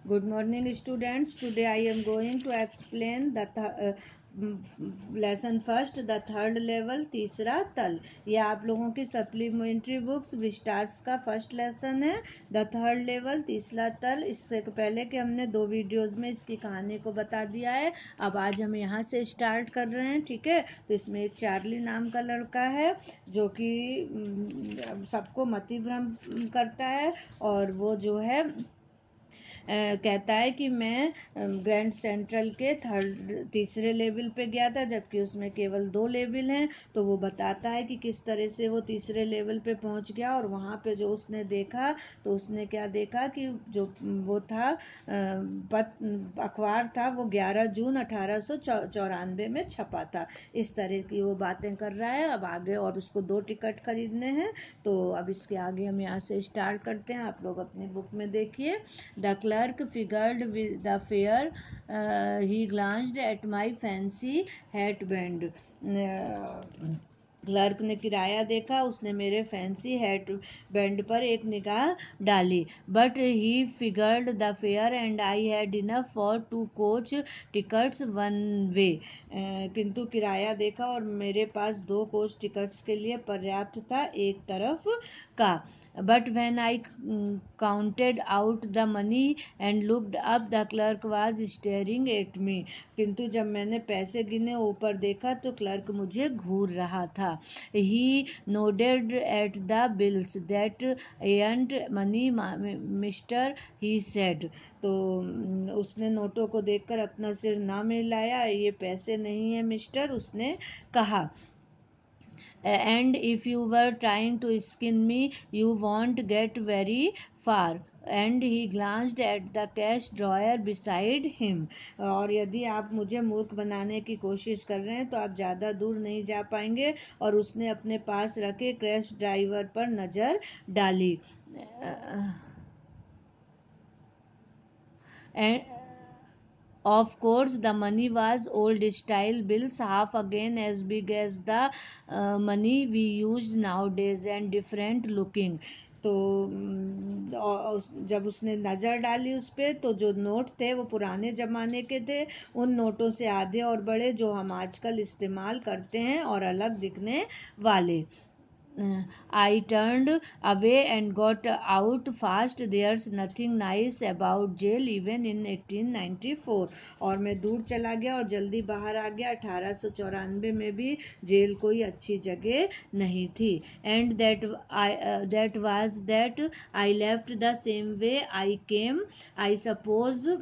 Good morning, students. Today I am going to explain the lesson first, the third level, तीसरा तल. ये आप लोगों की सप्लीमेंट्री बुक्स विस्टास का फर्स्ट लेसन है. द थर्ड लेवल, तीसरा तल. इससे पहले कि हमने 2 वीडियोस में इसकी कहानी को बता दिया है. अब आज हम यहाँ से स्टार्ट कर रहे हैं. ठीक है. तो इसमें एक चार्ली नाम का लड़का है जो कि सबको मतिभ्रम करता है, और वो जो है कहता है कि मैं ग्रैंड सेंट्रल के तीसरे लेवल पे गया था, जबकि उसमें केवल 2 लेवल हैं. तो वो बताता है कि किस तरह से वो तीसरे लेवल पे पहुंच गया, और वहाँ पे जो उसने देखा, तो उसने क्या देखा कि जो वो था अखबार था, वो 11 जून 1894 में छपा था. इस तरह की वो बातें कर रहा है. अब आगे, और उसको 2 टिकट खरीदने हैं. तो अब इसके आगे हम यहाँ से स्टार्ट करते हैं. आप लोग अपनी बुक में देखिए. The clerk figured with the fare. He glanced at my fancy hatband. Clerk ने किराया देखा, उसने मेरे फैंसी हेड बैंड पर एक निगाह डाली. But he figured the fair and I had enough for 2 coach tickets 1 वे. किंतु किराया देखा और मेरे पास 2 कोच टिकट्स के लिए पर्याप्त था, एक तरफ का. But when I counted out the money and looked up, the clerk was staring at me. किंतु जब मैंने पैसे गिने, ऊपर देखा, तो क्लर्क मुझे घूर रहा था. He nodded at the bills. That ain't money, mister, he said. तो उसने नोटों को देखकर अपना सिर ना मिलाया. ये पैसे नहीं है मिस्टर, उसने कहा. And if you were trying to skin me, you won't get very far. And he glanced at the cash drawer beside him. और यदि आप मुझे मूर्ख बनाने की कोशिश कर रहे हैं तो आप ज़्यादा दूर नहीं जा पाएंगे. और उसने अपने पास रखे कैश ड्राइवर पर नज़र डाली. And of course, the money was old-style bills, half again as big as the money we used nowadays, and different-looking. तो जब उसने नज़र डाली उस पर, तो जो नोट थे वो पुराने ज़माने के थे, उन नोटों से आधे और बड़े जो हम आजकल इस्तेमाल करते हैं, और अलग दिखने वाले. I turned away and got out fast. There's nothing nice about jail even in 1894. और मैं दूर चला गया और जल्दी बाहर आ गया. 1894 में भी जेल कोई अच्छी जगह नहीं थी. And that was that. I left the same way I came, I suppose.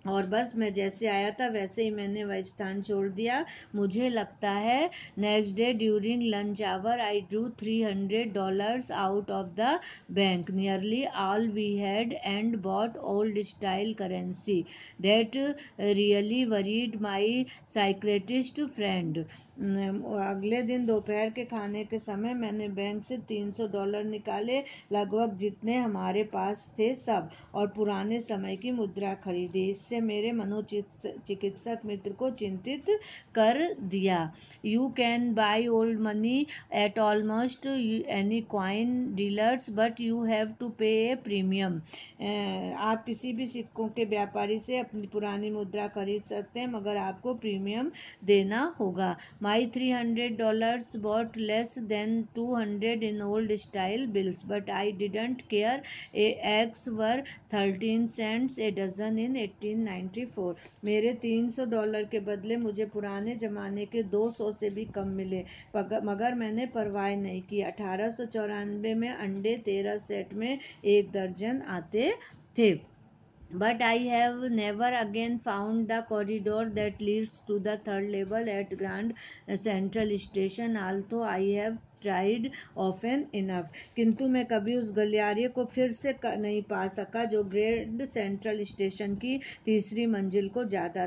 और बस मैं जैसे आया था वैसे ही मैंने वह स्थान छोड़ दिया, मुझे लगता है. Next day during lunch hour I drew $300 out of the bank, nearly all we had, and bought old style currency. That really worried my psychiatrist friend. अगले दिन दोपहर के खाने के समय मैंने बैंक से $300 निकाले, लगभग जितने हमारे पास थे सब, और पुराने समय की मुद्रा खरीदी. इससे मेरे मनोचिकित्सक मित्र को चिंतित कर दिया. You can buy old money at almost any coin dealers, but you have to pay a premium. आप किसी भी सिक्कों के व्यापारी से अपनी पुरानी मुद्रा खरीद सकते हैं, मगर आपको प्रीमियम देना होगा. माई $300 bought less than 200 in old style bills, but I didn't care. Eggs were 13 cents a dozen in 1894. मेरे $300 के बदले मुझे पुराने जमाने के 200 से भी कम मिले, मगर मैंने परवाह नहीं की. 1894 में अंडे 13 सेट में 1 दर्जन आते थे. But I have never again found the corridor that leads to the third level at Grand Central Station, although I have tried often enough. किंतु मैं कभी उस गलियारे को फिर से नहीं पा सका जो ग्रैंड सेंट्रल स्टेशन की तीसरी मंजिल को जाता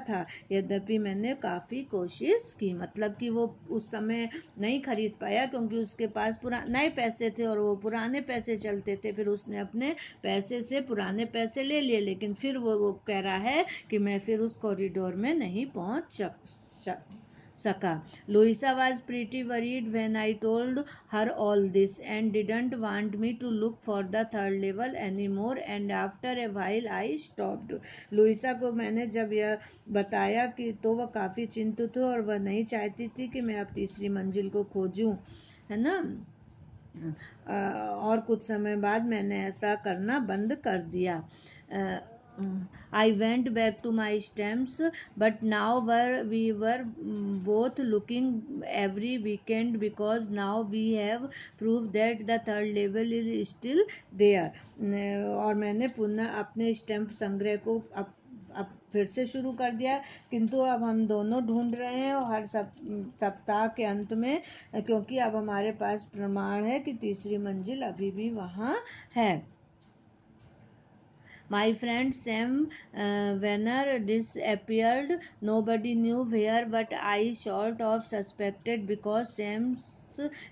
था, यद्यपि मैंने काफ़ी कोशिश की. मतलब कि वो उस समय नहीं खरीद पाया क्योंकि उसके पास नए पैसे थे और वो पुराने पैसे चलते थे. फिर उसने अपने पैसे से पुराने पैसे ले लिए, लेकिन फिर वो कह रहा है कि मैं फिर उस कॉरिडोर में नहीं पहुंच सका. Louisa was pretty worried when I told her all this and didn't want me to look for the third level anymore, and after a while I stopped. Louisa को मैंने जब यह बताया कि तो वह काफ़ी चिंतित हो और वह नहीं चाहती थी कि मैं अब तीसरी मंजिल को खोजूं, है ना. और कुछ समय बाद मैंने ऐसा करना बंद कर दिया. I went back to my stamps, but now we were both looking every weekend because now we have proof that the third level is still there. और मैंने पुनः अपने स्टैम्प संग्रह को अब फिर से शुरू कर दिया, किंतु अब हम दोनों ढूंढ रहे हैं और हर सप्ताह के अंत में, क्योंकि अब हमारे पास प्रमाण है कि तीसरी मंजिल अभी भी वहाँ है. My friend Sam Venner disappeared. Nobody knew where, but I sort of suspected because Sam's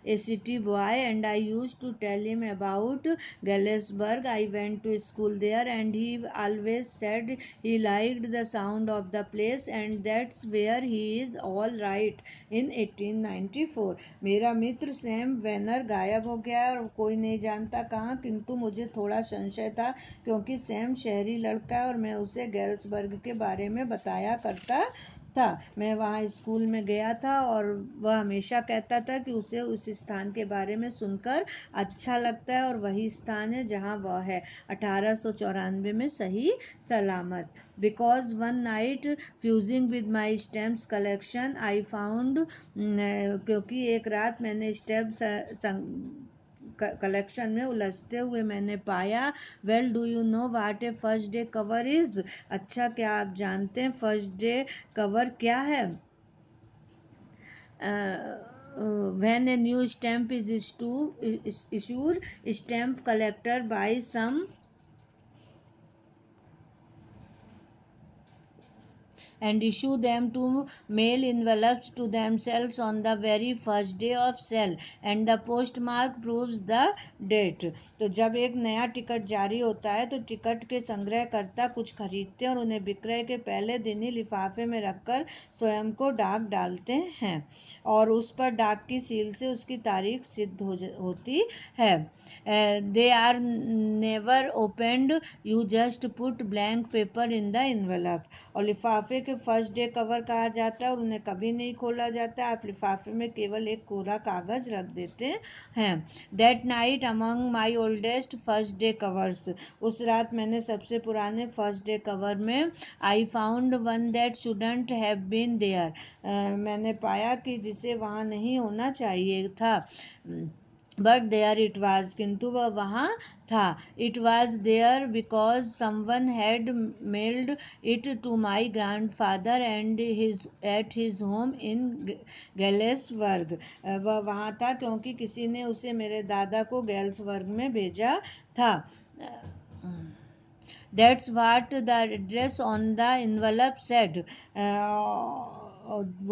a city boy and I used to tell him about Galesburg. I went to school there and he always said he liked the sound of the place and that's where he is all right in 1894. मेरा मित्र Sam Vanern गायब हो गया और कोई नहीं जानता कहाँ, किंतु मुझे थोड़ा संशय था क्योंकि सैम शहरी लड़का है और मैं उसे गैल्सबर्ग के बारे में बताया करता था. मैं वहाँ स्कूल में गया था और वह हमेशा कहता था कि उसे उस स्थान के बारे में सुनकर अच्छा लगता है और वही स्थान है जहाँ वह है 1894 में सही सलामत. Because one night fusing with my stamps collection I found, क्योंकि एक रात मैंने स्टैम्प कलेक्शन में उलझते हुए मैंने पाया. Well do you know what A first day cover is? अच्छा, क्या आप जानते हैं फर्स्ट डे कवर क्या है? When a new stamp is issued, stamp collector buys some and issue them to mail envelopes to themselves on the very first day of sale and the postmark proves the date. तो जब एक नया ticket जारी होता है तो ticket के संग्रहकर्ता कुछ खरीदते हैं और उन्हें विक्रय के पहले दिन ही लिफाफे में रखकर स्वयं को डाक डालते हैं और उस पर डाक की सील से उसकी तारीख सिद्ध होती है. They are never opened, you just put blank paper in the envelope. और लिफाफे के फर्स्ट डे कवर कहा जाता है और उन्हें कभी नहीं खोला जाता. आप लिफाफे में केवल एक कोरा कागज रख देते हैं. That night among my oldest first day covers, उस रात मैंने सबसे पुराने फर्स्ट डे कवर में I found one that shouldn't have been there, मैंने पाया कि जिसे वहाँ नहीं होना चाहिए था. But there it was, किंतु वह वहाँ था. It was there because someone had mailed it to my grandfather and at his home in गैलेसबर्ग. वह वहाँ था क्योंकि किसी ने उसे मेरे दादा को गैल्सबर्ग में भेजा था. That's what the address on the envelope said.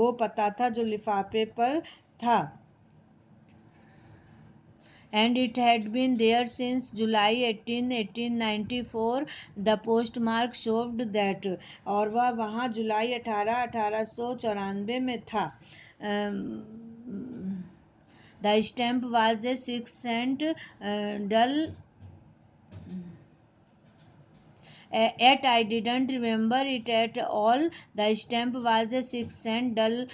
वो पता था जो लिफाफे पर था. And it had been there since July 18, 1894. The postmark showed that. और वह वहाँ जुलाई 18, 1894 में था. The stamp was a 6-cent dull. Yet I didn't remember it at all. The stamp was a 6-cent dull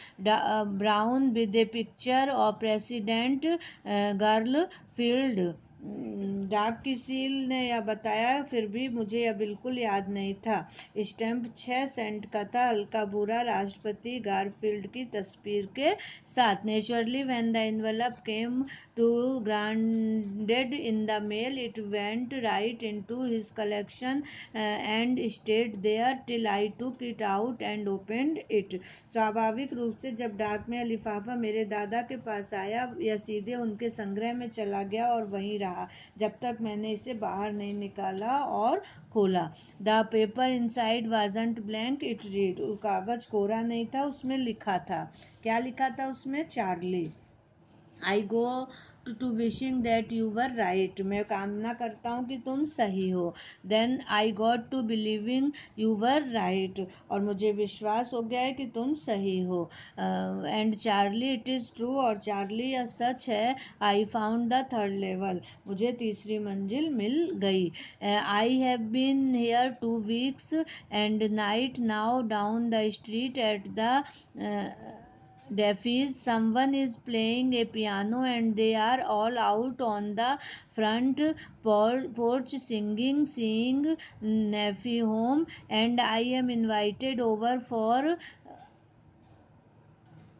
brown with a picture of President Garfield. डाक की seal ने यह बताया, फिर भी मुझे यह बिल्कुल याद नहीं था. स्टैम्प 6 सेंट का था, हल्का भूरा, राष्ट्रपति गारफील्ड की तस्वीर के साथ. Naturally when the envelope came to granddad in the mail it went right into his collection and stayed there till I took it out and opened it. स्वाभाविक रूप से जब डाक में लिफाफा मेरे दादा के पास आया, यह सीधे उनके संग्रह में चला गया और वहीं रहा जब तक मैंने इसे बाहर नहीं निकाला और खोला. The paper inside wasn't blank, it read. कागज कोरा नहीं था, उसमें लिखा था. क्या लिखा था उसमें? Charlie. I go to wishing that you were right. मैं कामना करता हूँ कि तुम सही हो. Then I got to believing you were right. और मुझे विश्वास हो गया है कि तुम सही हो. And Charlie, it is true. और चार्ली यह सच है. I found the third level. मुझे तीसरी मंजिल मिल गई. I have been here 2 weeks and night now down the street at the Daffy's. Someone is playing a piano and they are all out on the front porch singing, seeing nephew home, and I am invited over for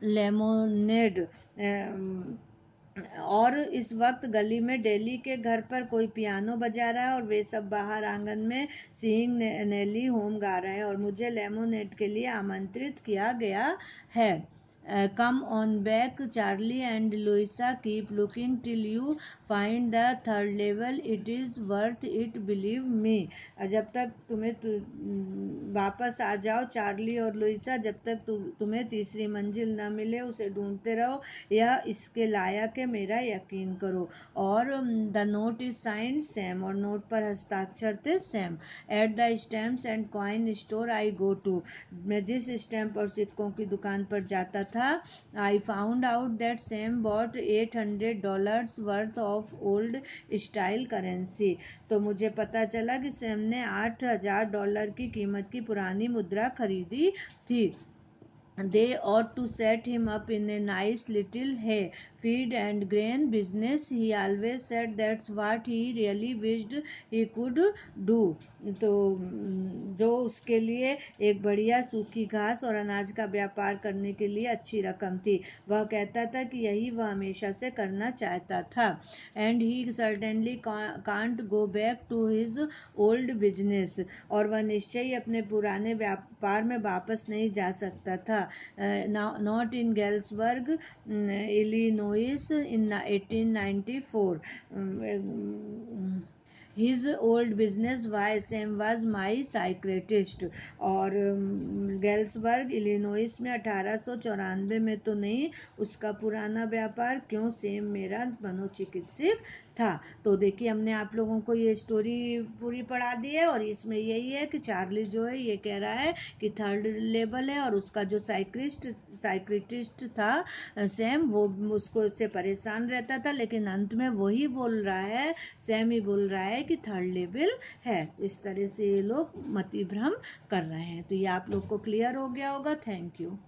lemonade. और इस वक्त गली में daily के घर पर कोई piano बजा रहा है और वे सब बाहर आंगन में सीइंग नेली होम गा रहे हैं और मुझे लेमोनेड के लिए आमंत्रित किया गया है. Come on back, Charlie and Louisa. Keep looking till you find the third level. It is worth it, believe me. जब तक वापस आ जाओ चार्ली और लुइसा. जब तक तुम्हें तीसरी मंजिल न मिले उसे ढूंढते रहो. यह इसके लायक है, मेरा यकीन करो. और the note is signed Sam. और नोट पर हस्ताक्षर थे सैम. At the stamps and coin store I go to. मैं जिस स्टैम्प और सिक्कों की दुकान पर जाता था, I found out that Sam bought $800 worth of old style currency. तो मुझे पता चला कि सैम ने $8,000 की कीमत की पुरानी मुद्रा खरीदी थी. They ought to set him up in a nice little hay, feed and grain business. He always said that's what he really wished he could do. तो जो उसके लिए एक बढ़िया सूखी घास और अनाज का व्यापार करने के लिए अच्छी रकम थी. वह कहता था कि यही वह हमेशा से करना चाहता था. And he certainly can't go back to his old business. और वह निश्चय ही अपने पुराने व्यापार में वापस नहीं जा सकता था. Not in Galesburg, Illinois in 1894. His old business, why Sam was my psychiatrist. और गैल्सबर्ग इलिनोइस में 1894 में तो नहीं, उसका पुराना व्यापार. क्यों? सेम मेरा मनोचिकित्सक था. तो देखिए हमने आप लोगों को ये स्टोरी पूरी पढ़ा दी है और इसमें यही है कि चार्ली जो है ये कह रहा है कि थर्ड लेवल है और उसका जो साइक्रिटिस्ट था सैम, वो उसको उससे परेशान रहता था. लेकिन अंत में वही बोल रहा है, सैम ही बोल रहा है कि थर्ड लेवल है. इस तरह से ये लोग मति भ्रम कर रहे हैं. तो ये आप लोग को क्लियर हो गया होगा. Thank you.